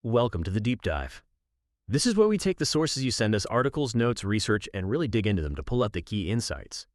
Welcome to the Deep Dive. This is where we take the sources you send us, articles, notes, research, and really dig into them to pull out the key insights.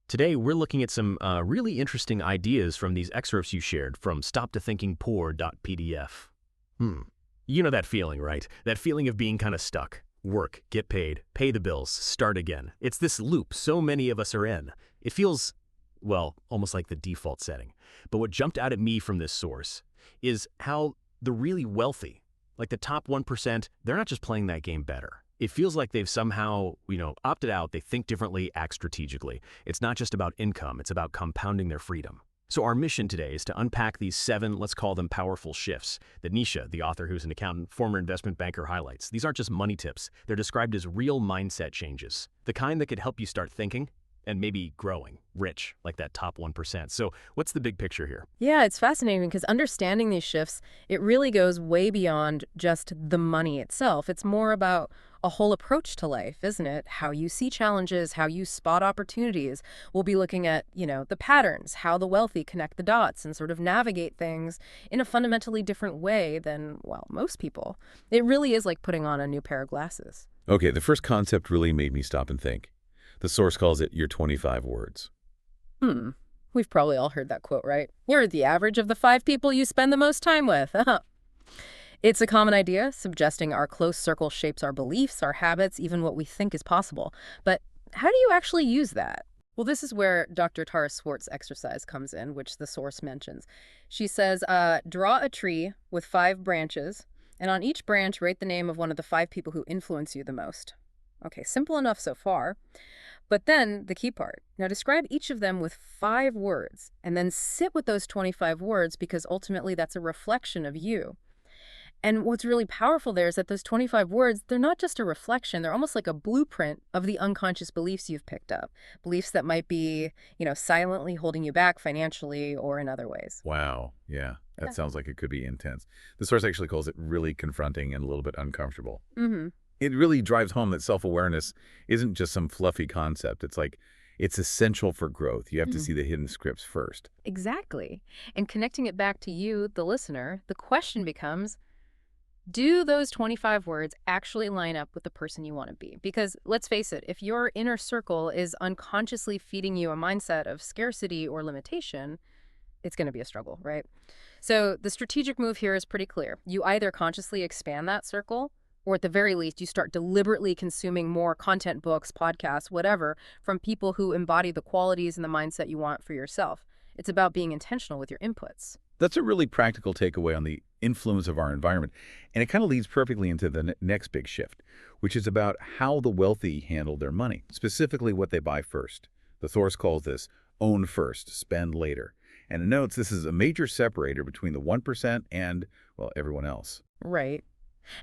Today, we're looking at some really interesting ideas from these excerpts you shared from stoptothinkingpoor.pdf. You know that feeling, right? That feeling of being kind of stuck. Work, get paid, pay the bills, start again. It's this loop so many of us are in. It feels, well, almost like the default setting. But what jumped out at me from this source is how the really wealthy, like the top 1%, they're not just playing that game better. It feels like they've somehow, opted out. They think differently, act strategically. It's not just about income, it's about compounding their freedom. So our mission today is to unpack these 7, let's call them powerful shifts, that Nisha, the author who's an accountant, former investment banker, highlights. These aren't just money tips. They're described as real mindset changes, the kind that could help you start thinking and maybe growing rich, like that top 1%. So what's the big picture here? Yeah, it's fascinating because understanding these shifts, it really goes way beyond just the money itself. It's more about a whole approach to life, isn't it? How you see challenges, how you spot opportunities. We'll be looking at, the patterns, how the wealthy connect the dots and sort of navigate things in a fundamentally different way than, well, most people. It really is like putting on a new pair of glasses. Okay, the first concept really made me stop and think. The source calls it your 25 words. We've probably all heard that quote, right? You're the average of the 5 people you spend the most time with. It's a common idea, suggesting our close circle shapes our beliefs, our habits, even what we think is possible. But how do you actually use that? Well, this is where Dr. Tara Swartz's exercise comes in, which the source mentions. She says, draw a tree with 5 branches, and on each branch, write the name of one of the 5 people who influence you the most. Okay, simple enough so far. But then the key part. Now describe each of them with 5 words and then sit with those 25 words because ultimately that's a reflection of you. And what's really powerful there is that those 25 words, they're not just a reflection, they're almost like a blueprint of the unconscious beliefs you've picked up. Beliefs that might be, silently holding you back financially or in other ways. Wow. Yeah, that sounds like it could be intense. The source actually calls it really confronting and a little bit uncomfortable. It really drives home that self-awareness isn't just some fluffy concept. It's essential for growth. You have to see the hidden scripts first. Exactly. And connecting it back to you, the listener, the question becomes, do those 25 words actually line up with the person you want to be? Because let's face it, if your inner circle is unconsciously feeding you a mindset of scarcity or limitation, it's going to be a struggle, right? So the strategic move here is pretty clear. You either consciously expand that circle, or at the very least, you start deliberately consuming more content, books, podcasts, whatever, from people who embody the qualities and the mindset you want for yourself. It's about being intentional with your inputs. That's a really practical takeaway on the influence of our environment. And it kind of leads perfectly into the next big shift, which is about how the wealthy handle their money, specifically what they buy first. The source calls this own first, spend later. And it notes this is a major separator between the 1% and, well, everyone else. Right.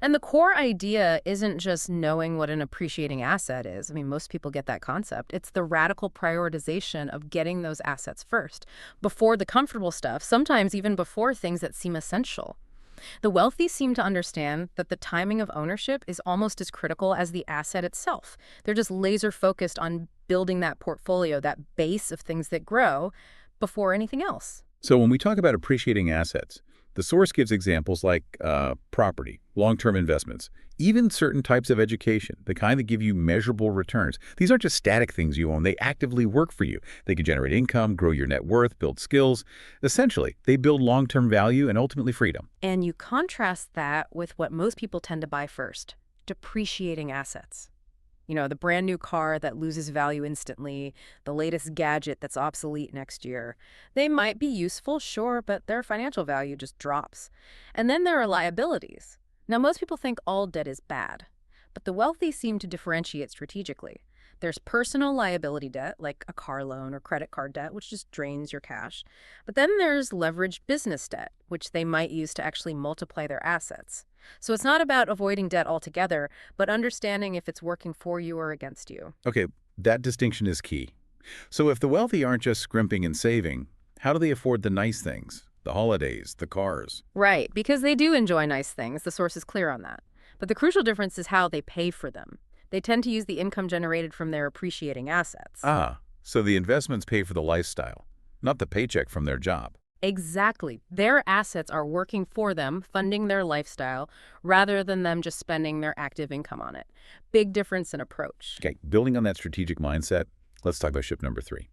And the core idea isn't just knowing what an appreciating asset is. I mean, most people get that concept. It's the radical prioritization of getting those assets first, before the comfortable stuff, sometimes even before things that seem essential. The wealthy seem to understand that the timing of ownership is almost as critical as the asset itself. They're just laser focused on building that portfolio, that base of things that grow, before anything else. So when we talk about appreciating assets, the source gives examples like property, long-term investments, even certain types of education, the kind that give you measurable returns. These aren't just static things you own. They actively work for you. They can generate income, grow your net worth, build skills. Essentially, they build long-term value and ultimately freedom. And you contrast that with what most people tend to buy first, depreciating assets. The brand new car that loses value instantly, the latest gadget that's obsolete next year. They might be useful, sure, but their financial value just drops. And then there are liabilities. Now, most people think all debt is bad, but the wealthy seem to differentiate strategically. There's personal liability debt, like a car loan or credit card debt, which just drains your cash. But then there's leveraged business debt, which they might use to actually multiply their assets. So it's not about avoiding debt altogether, but understanding if it's working for you or against you. Okay, that distinction is key. So if the wealthy aren't just scrimping and saving, how do they afford the nice things, the holidays, the cars? Right, because they do enjoy nice things. The source is clear on that. But the crucial difference is how they pay for them. They tend to use the income generated from their appreciating assets. So the investments pay for the lifestyle, not the paycheck from their job. Exactly. Their assets are working for them, funding their lifestyle, rather than them just spending their active income on it. Big difference in approach. Okay, building on that strategic mindset, let's talk about shift number 3.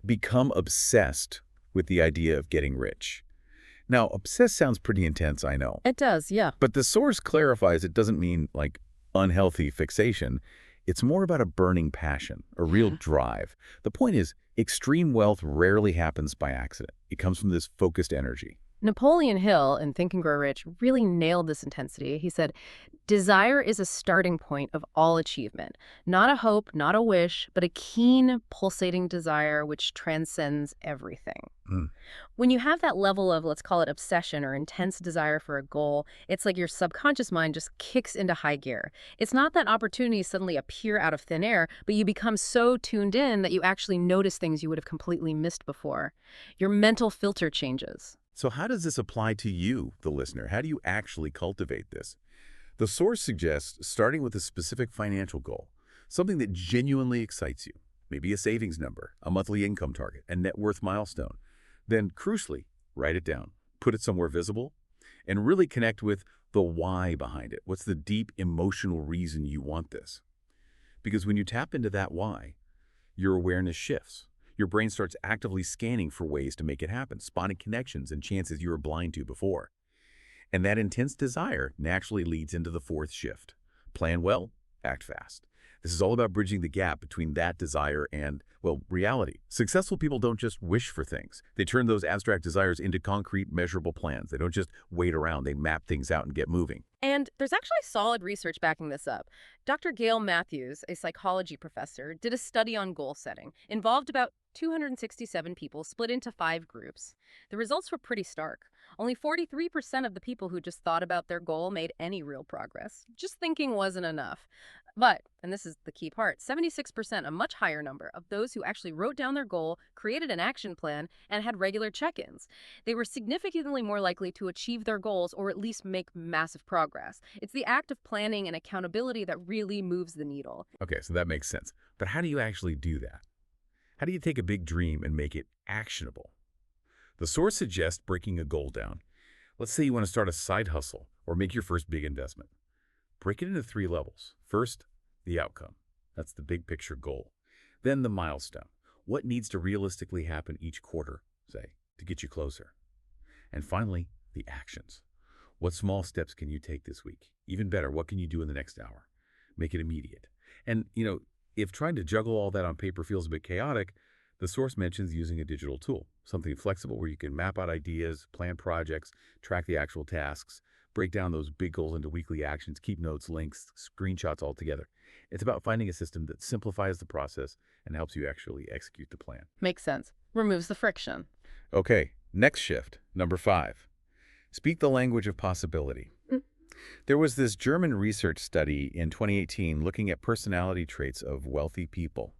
Become obsessed with the idea of getting rich. Now, obsessed sounds pretty intense, I know. It does, yeah. But the source clarifies it doesn't mean, like, unhealthy fixation. It's more about a burning passion, a real drive. The point is, extreme wealth rarely happens by accident. It comes from this focused energy. Napoleon Hill in Think and Grow Rich really nailed this intensity. He said, desire is a starting point of all achievement. Not a hope, not a wish, but a keen, pulsating desire which transcends everything. When you have that level of, let's call it obsession or intense desire for a goal, it's like your subconscious mind just kicks into high gear. It's not that opportunities suddenly appear out of thin air, but you become so tuned in that you actually notice things you would have completely missed before. Your mental filter changes. So how does this apply to you, the listener? How do you actually cultivate this? The source suggests starting with a specific financial goal, something that genuinely excites you, maybe a savings number, a monthly income target, a net worth milestone. Then, crucially, write it down, put it somewhere visible, and really connect with the why behind it. What's the deep emotional reason you want this? Because when you tap into that why, your awareness shifts. Your brain starts actively scanning for ways to make it happen, spotting connections and chances you were blind to before. And that intense desire naturally leads into the 4th shift. Plan well, act fast. This is all about bridging the gap between that desire and, well, reality. Successful people don't just wish for things. They turn those abstract desires into concrete, measurable plans. They don't just wait around. They map things out and get moving. And there's actually solid research backing this up. Dr. Gail Matthews, a psychology professor, did a study on goal setting. Involved about 267 people split into 5 groups. The results were pretty stark. Only 43% of the people who just thought about their goal made any real progress. Just thinking wasn't enough. But, and this is the key part, 76%, a much higher number, of those who actually wrote down their goal, created an action plan, and had regular check-ins. They were significantly more likely to achieve their goals or at least make massive progress. It's the act of planning and accountability that really moves the needle. Okay, so that makes sense. But how do you actually do that? How do you take a big dream and make it actionable? The source suggests breaking a goal down. Let's say you want to start a side hustle or make your first big investment. Break it into 3 levels. First, the outcome. That's the big picture goal. Then the milestone. What needs to realistically happen each quarter, say, to get you closer? And finally, the actions. What small steps can you take this week? Even better, what can you do in the next hour? Make it immediate. And, if trying to juggle all that on paper feels a bit chaotic, the source mentions using a digital tool, something flexible where you can map out ideas, plan projects, track the actual tasks, break down those big goals into weekly actions, keep notes, links, screenshots all together. It's about finding a system that simplifies the process and helps you actually execute the plan. Makes sense. Removes the friction. Okay, next shift, number 5. Speak the language of possibility. There was this German research study in 2018 looking at personality traits of wealthy people.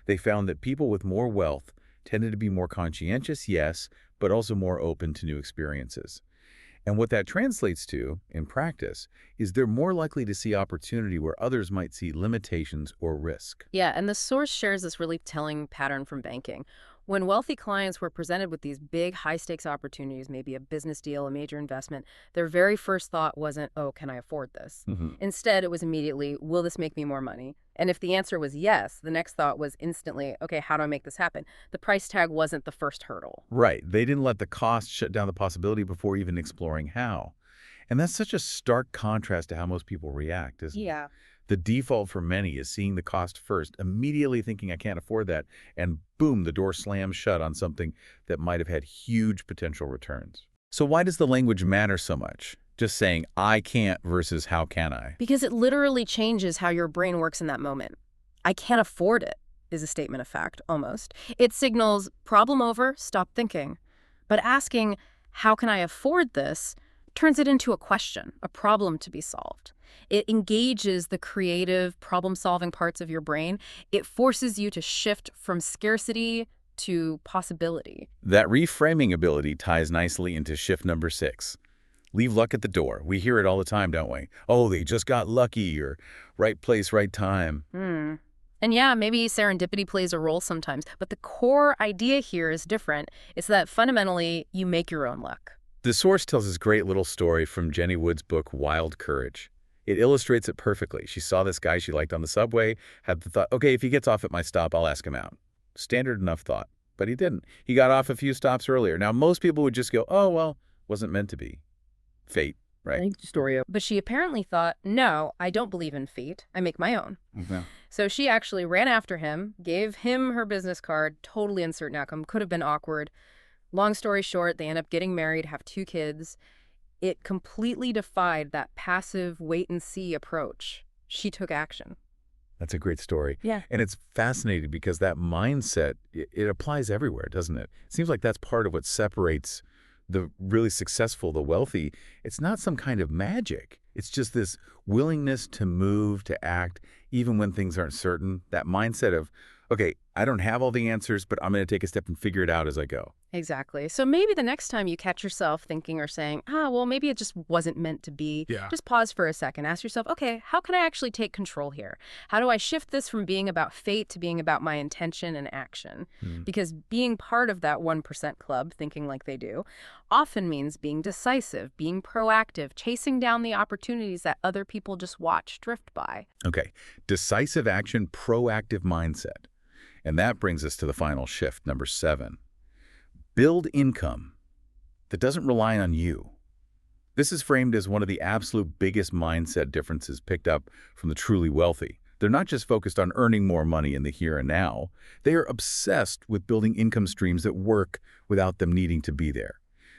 They found that people with more wealth tended to be more conscientious, yes, but also more open to new experiences. And what that translates to, in practice, is they're more likely to see opportunity where others might see limitations or risk. Yeah, and the source shares this really telling pattern from banking. When wealthy clients were presented with these big, high-stakes opportunities, maybe a business deal, a major investment, their very first thought wasn't, oh, can I afford this? Instead, it was immediately, will this make me more money? And if the answer was yes, the next thought was instantly, okay, how do I make this happen? The price tag wasn't the first hurdle. Right. They didn't let the cost shut down the possibility before even exploring how. And that's such a stark contrast to how most people react, isn't it? Yeah. The default for many is seeing the cost first, immediately thinking I can't afford that, and boom, the door slams shut on something that might have had huge potential returns. So why does the language matter so much? Just saying I can't versus how can I? Because it literally changes how your brain works in that moment. I can't afford it is a statement of fact, almost. It signals problem over, stop thinking. But asking, how can I afford this, turns it into a question, a problem to be solved. It engages the creative, problem-solving parts of your brain. It forces you to shift from scarcity to possibility. That reframing ability ties nicely into shift number 6. Leave luck at the door. We hear it all the time, don't we? Oh, they just got lucky, or right place, right time. And yeah, maybe serendipity plays a role sometimes, but the core idea here is different. It's that fundamentally you make your own luck. The source tells this great little story from Jenny Wood's book, Wild Courage. It illustrates it perfectly. She saw this guy she liked on the subway, had the thought, okay, if he gets off at my stop, I'll ask him out. Standard enough thought. But he didn't. He got off a few stops earlier. Now, most people would just go, oh, well, wasn't meant to be. Fate, right? Story. But she apparently thought, no, I don't believe in fate. I make my own. Yeah. So she actually ran after him, gave him her business card, totally uncertain outcome, could have been awkward. Long story short, they end up getting married, have 2 kids. It completely defied that passive wait-and-see approach. She took action. That's a great story. Yeah. And it's fascinating because that mindset, it applies everywhere, doesn't it? It seems like that's part of what separates the really successful, the wealthy. It's not some kind of magic. It's just this willingness to move, to act, even when things aren't certain. That mindset of, okay, I don't have all the answers, but I'm going to take a step and figure it out as I go. Exactly. So maybe the next time you catch yourself thinking or saying, well, maybe it just wasn't meant to be. Yeah. Just pause for a second. Ask yourself, okay, how can I actually take control here? How do I shift this from being about fate to being about my intention and action? Because being part of that 1% club, thinking like they do, often means being decisive, being proactive, chasing down the opportunities that other people just watch drift by. Okay, decisive action, proactive mindset. And that brings us to the final shift, number 7. Build income that doesn't rely on you. This is framed as one of the absolute biggest mindset differences picked up from the truly wealthy. They're not just focused on earning more money in the here and now. They are obsessed with building income streams that work without them needing to be there.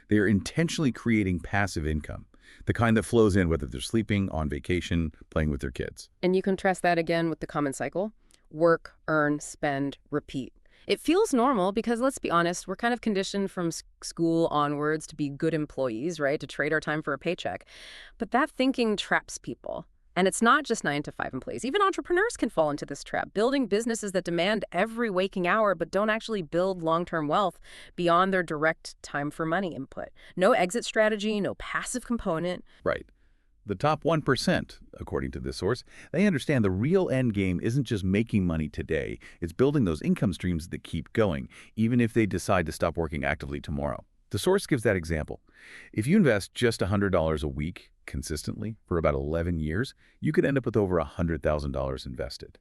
They are intentionally creating passive income, the kind that flows in whether they're sleeping, on vacation, playing with their kids. And you contrast that again with the common cycle. Work, earn, spend, repeat. It feels normal because, let's be honest, we're kind of conditioned from school onwards to be good employees, right? To trade our time for a paycheck. But that thinking traps people. And it's not just 9-to-5 employees. Even entrepreneurs can fall into this trap, building businesses that demand every waking hour but don't actually build long-term wealth beyond their direct time for money input. No exit strategy, no passive component. Right. The top 1%, according to this source, they understand the real end game isn't just making money today. It's building those income streams that keep going, even if they decide to stop working actively tomorrow. The source gives that example. If you invest just $100 a week consistently for about 11 years, you could end up with over $100,000 invested.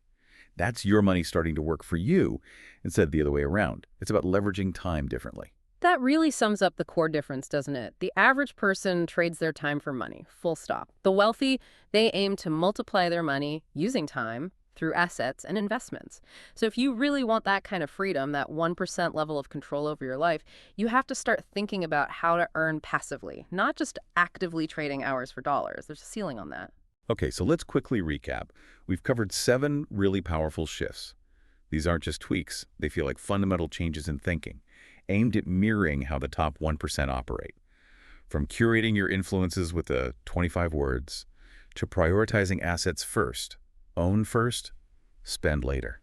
That's your money starting to work for you instead of the other way around. It's about leveraging time differently. That really sums up the core difference, doesn't it? The average person trades their time for money, full stop. The wealthy, they aim to multiply their money using time through assets and investments. So if you really want that kind of freedom, that 1% level of control over your life, you have to start thinking about how to earn passively, not just actively trading hours for dollars. There's a ceiling on that. Okay, so let's quickly recap. We've covered 7 really powerful shifts. These aren't just tweaks. They feel like fundamental changes in thinking, aimed at mirroring how the top 1% operate. From curating your influences with the 25 words, to prioritizing assets first, own first, spend later.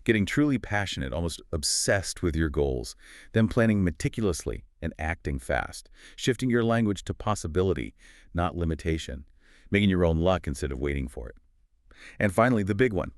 Getting truly passionate, almost obsessed with your goals, then planning meticulously and acting fast. Shifting your language to possibility, not limitation. Making your own luck instead of waiting for it. And finally, the big one.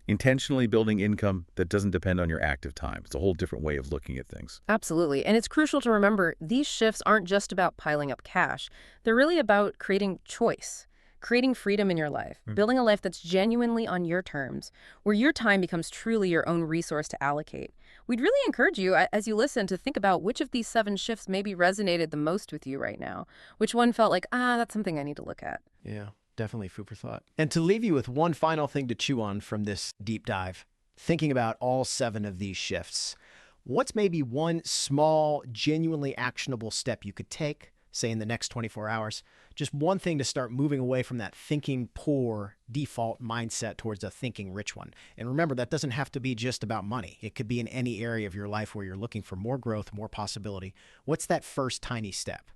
Intentionally building income that doesn't depend on your active time. It's a whole different way of looking at things. Absolutely. And it's crucial to remember these shifts aren't just about piling up cash. They're really about creating choice, creating freedom in your life, building a life that's genuinely on your terms, where your time becomes truly your own resource to allocate. We'd really encourage you, as you listen, to think about which of these 7 shifts maybe resonated the most with you right now. Which one felt like, that's something I need to look at. Yeah. Definitely food for thought. And to leave you with one final thing to chew on from this deep dive, thinking about all 7 of these shifts, what's maybe one small, genuinely actionable step you could take, say in the next 24 hours, just one thing to start moving away from that thinking poor default mindset towards a thinking rich one. And remember, that doesn't have to be just about money. It could be in any area of your life where you're looking for more growth, more possibility. What's that first tiny step?